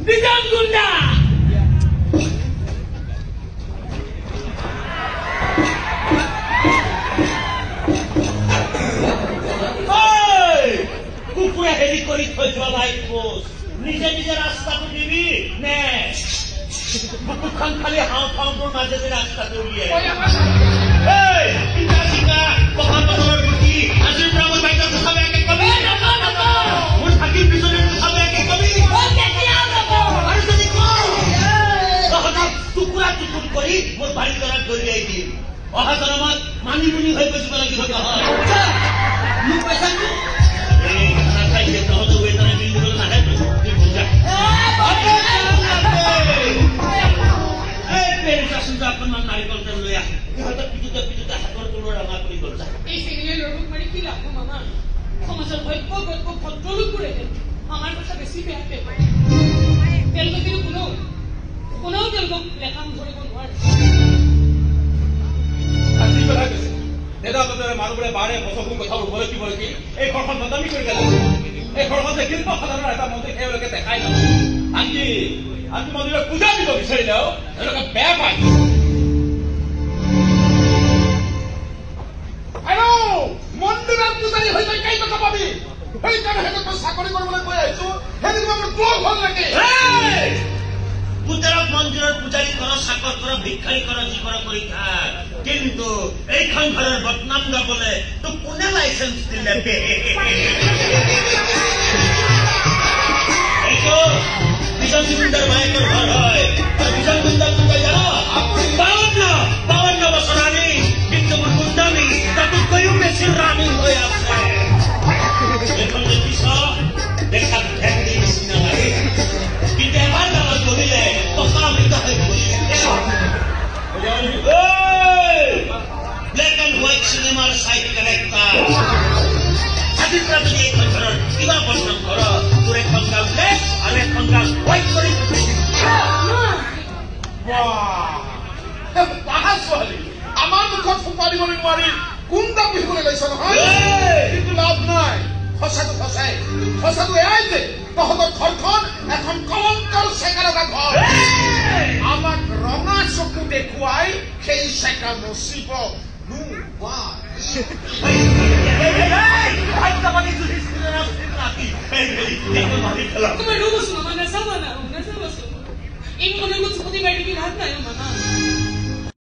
বিজন গুন্ডা কুকুৰে হেৰি কৰি থৈ যোৱা লাইট পোষ্ট নিজে নিজে ৰাস্তাটো দিবি নে বুকুখন খালি হাওঁ ফাওঁটোৰ মাজেদি ৰাস্তাটো উলিয়াই মহানগৰৰ গুটি আজিৰ পৰা মই বাইদেউ কথা বেয়াকে কবি মোৰ থাকিৰ পিছনে কথা বেয়াকে কবি আৰু যদি তহঁতক টুকুৰা টুকুৰ কৰি মোৰ বাৰীৰ দৰাক দলিয়াই দিম অহা জনমত মানিমুনি হৈ বুজিব লাগিব নহয় মোক পইচাটো তহঁতৰ ৱেটাৰে বিল দিবলৈ নাহে বুজা অকণমান নাৰিকল তেল লৈ আহ ইহঁতক পিটুতে পিটুতে হাতৰ তলৰ ৰঙা কৰি গল যা এই চিঙিলে লৰক মাৰি কি লাভ মামা সমাজৰ ভব্য গল্প ভদ্ৰলোক কৰে আমাৰ কথা বেছি বেয়াকে পায় তেওঁলোকে কিন্তু কোনেও তেওঁলোকক লেখা ধৰিব নোৱাৰে আজি কথা কৈছে দেউতাহঁতে মানুহবোৰে বাৰে বছৰবোৰ কথা উভয় কি বলে কি এই ঘৰখন বদনামি কৰি পেলাইছে এই ঘৰখন যে শিল্প সাধনৰ এটা মন্দিৰ তেওঁলোকে দেখাই নাপায় আনকি মন্দিৰত পূজা দিব বিচাৰিলেও তেওঁলোকে বেয়া পায় আৰু মন্দিৰৰ পূজাৰী হৈ তই কেই টকা পাবি সেইকাৰণে সেইটো তই চাকৰি কৰিবলৈ কৈ আহিছো সেইটো আমাৰ তোৰ ভাল লাগে পুতেৰক মন্দিৰৰ পূজাৰী কৰ চাকৰ কৰ ভিক্ষাৰী কৰ যি কৰ কৰি থাক কিন্তু এইখন ঘৰৰ বদনাম গাবলৈ তোক কোনে লাইচেঞ্চ দিলে এইটো বিজন গুন্ডাৰ ভায়েকৰ ঘৰ হয় আৰু বিজন গুন্ডা কোনটা জানো 52 বছৰ আমি কিন্তু মোৰ গুন্ডামি তাতোতকৈও বেছি ৰানিং হৈ আছে এইখন দেখিছ দেখাত ভেন্দি নিচিনা লাগে কিন্তু এবাৰ গাঁৱত বহিলে পকামৃত হৈ ব্লেক এণ্ড হোৱাইট চিনেমাৰ চাইড কেৰেক্টাৰ আজিৰ পৰা যদি এইখন ঘৰৰ কিবা বদনাম কৰ তোৰ এখন গাঁও ব্লেক আৰু এখন গাঁও হোৱাইট কৰি ছোৱালী আমাৰ মুখত ফোপা দিবলৈ নোৱাৰি কোনটা পিন্ধিবলৈ লৈছ নহয় কিন্তু লাভ নাই সঁচাটো সঁচাই সঁচাটো এয়াই যে তহঁতৰ ঘৰখন এখন কলংকৰ চেকা লগা ঘৰ আমাক ৰঙা চকু দেখুৱাই সেই চেকা নচিব তোমাৰ ৰ'বচোন মামা নাচাবা না নাচাবাচোন এই মনে চকুতি মাৰি থাকি লাভ নাই মামা